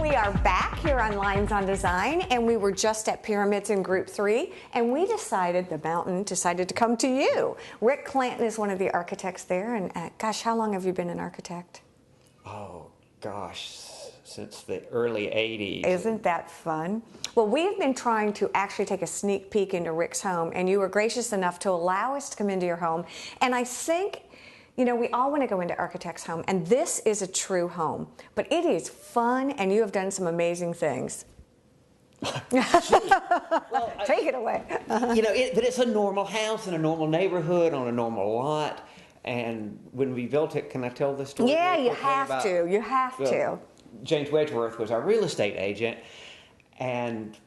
We are back here on Lines on Design, and we were just at Pyramids in Group 3, and we decided, the mountain decided to come to you. Rick Clanton is one of the architects there, and gosh, how long have you been an architect? Oh, gosh, since the early 80s. Isn't that fun? Well, we've been trying to actually take a sneak peek into Rick's home, and you were gracious enough to allow us to come into your home, and I think, you know, we all want to go into architect's home, and this is a true home, but it is fun, and you have done some amazing things. Well, Take it away. You know, but it's a normal house in a normal neighborhood on a normal lot, and when we built it, can I tell the story? Yeah, you have to. You have to. James Wedgeworth was our real estate agent, and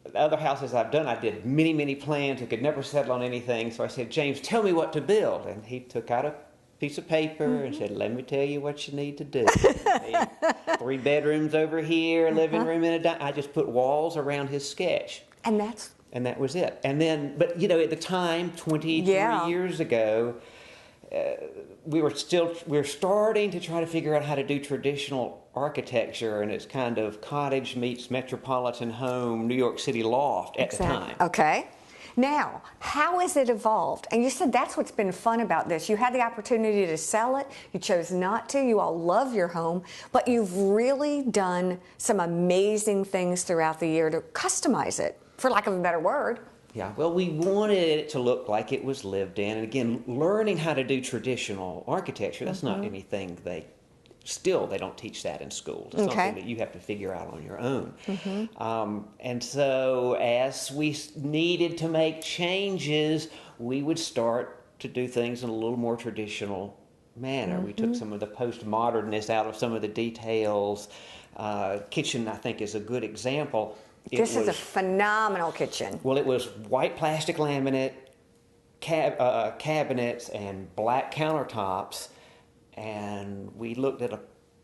the other houses I've done, I did many, many plans and could never settle on anything. So I said, James, tell me what to build. And he took out a piece of paper and said, let me tell you what you need to do. 3 bedrooms over here, a living room and a dining. I just put walls around his sketch. And that was it. And then, but you know, at the time, 23 years ago, we were starting to try to figure out how to do traditional architecture, and it's kind of cottage meets metropolitan home, New York City loft at the time. Okay. Now, how has it evolved? And you said that's what's been fun about this. You had the opportunity to sell it. You chose not to. You all love your home. But you've really done some amazing things throughout the year to customize it, for lack of a better word. Yeah, well, we wanted it to look like it was lived in. And again, learning how to do traditional architecture, that's not anything they don't teach that in schools. It's something that you have to figure out on your own. And so as we needed to make changes, we would start to do things in a little more traditional manner. We took some of the postmodernist out of some of the details. Kitchen, I think, is a good example. This is a phenomenal kitchen. Well, it was white plastic laminate, cabinets, and black countertops. And we looked at an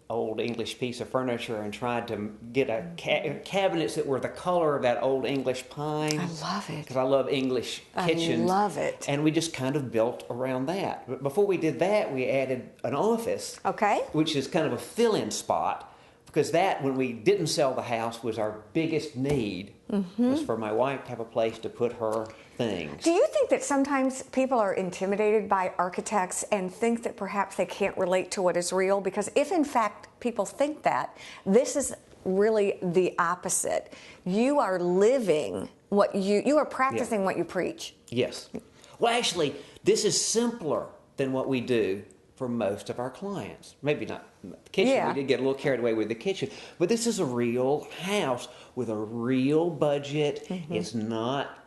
old English piece of furniture and tried to get cabinets that were the color of that old English pine. I love it. Because I love English kitchens. I love it. And we just kind of built around that. But before we did that, we added an office. Okay. Which is kind of a fill-in spot. Because that, when we didn't sell the house, was our biggest need, was for my wife to have a place to put her things. Do you think that sometimes people are intimidated by architects and think that perhaps they can't relate to what is real? Because if in fact people think that, this is really the opposite. You are living what you are practicing what you preach. Yes. Well, actually, this is simpler than what we do for most of our clients. Maybe not the kitchen. We did get a little carried away with the kitchen. But this is a real house with a real budget. It's not,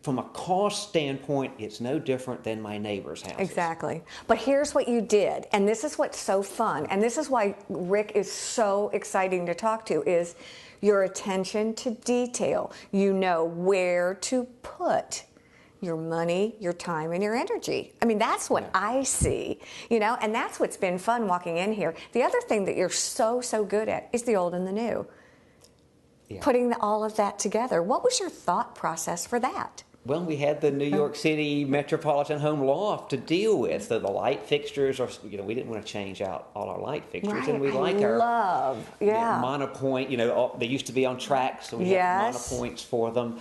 from a cost standpoint, it's no different than my neighbor's house. Exactly. But here's what you did, and this is what's so fun, and this is why Rick is so exciting to talk to, is your attention to detail. You know where to put your money, your time, and your energy. I mean, that's what I see, you know, and that's what's been fun walking in here. The other thing that you're so good at is the old and the new. Putting all of that together. What was your thought process for that? Well, we had the New York City Metropolitan Home Loft to deal with. So the light fixtures, are, you know, we didn't want to change out all our light fixtures. And we like our monopoint, you know, they used to be on tracks, so we have monopoints for them.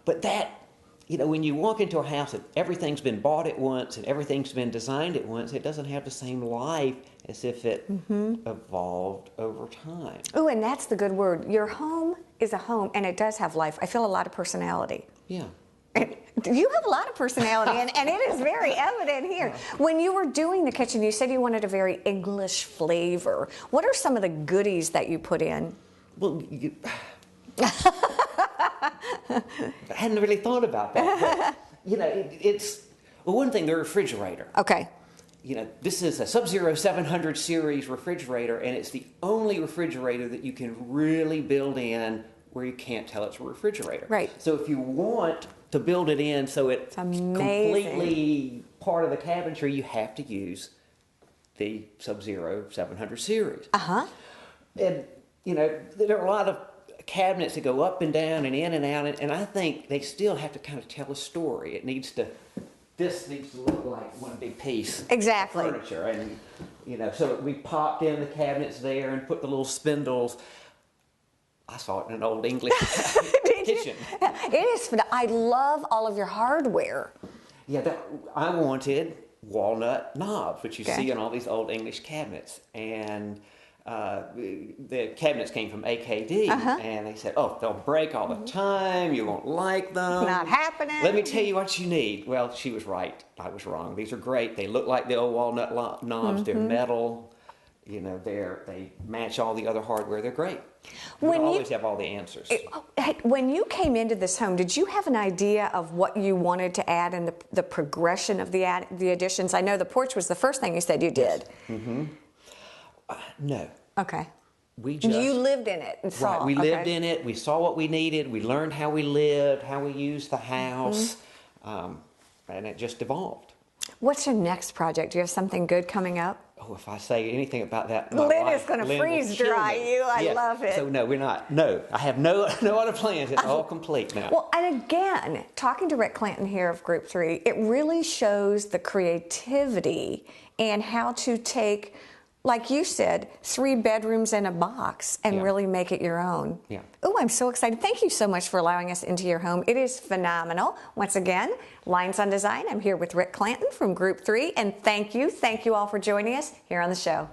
But that, you know, when you walk into a house and everything's been bought at once and everything's been designed at once, it doesn't have the same life as if it evolved over time. Oh, and that's the good word. Your home is a home, and it does have life. I feel a lot of personality. Yeah. And you have a lot of personality, and it is very evident here. When you were doing the kitchen, you said you wanted a very English flavor. What are some of the goodies that you put in? Well, I hadn't really thought about that. But, you know, it's, well, one thing, the refrigerator. Okay. You know, this is a Sub-Zero 700 series refrigerator, and it's the only refrigerator that you can really build in where you can't tell it's a refrigerator. Right. So if you want to build it in so it's completely part of the cabinetry, you have to use the Sub-Zero 700 series. And, you know, there are a lot of cabinets that go up and down and in and out, and I think they still have to kind of tell a story. It needs to, this needs to look like one big piece exactly. of furniture, and You know, so we popped in the cabinets there and put the little spindles. I saw it in an old English kitchen. It is fun. I love all of your hardware. Yeah, I wanted walnut knobs, which you see in all these old English cabinets. And the cabinets came from AKD, and they said, oh, they'll break all the time, you won't like them. Not happening. Let me tell you what you need. Well, she was right. I was wrong. These are great. They look like the old walnut knobs. They're metal. You know, they match all the other hardware. They're great. You don't always have all the answers. When you came into this home, did you have an idea of what you wanted to add in the progression of the additions? I know the porch was the first thing you said you did. Yes. No. Okay. You lived in it and saw. Right. We lived in it. We saw what we needed. We learned how we lived, how we used the house, and it just evolved. What's your next project? Do you have something good coming up? Oh, if I say anything about that, Lynn is going to freeze dry you. I love it. So no, we're not. No, I have no other plans. It's all complete now. Well, and again, talking to Rick Clanton here of Group 3, it really shows the creativity and how to take, like you said, 3 bedrooms in a box and really make it your own. Yeah. Oh, I'm so excited. Thank you so much for allowing us into your home. It is phenomenal. Once again, Lines on Design. I'm here with Rick Clanton from Group 3, and thank you all for joining us here on the show.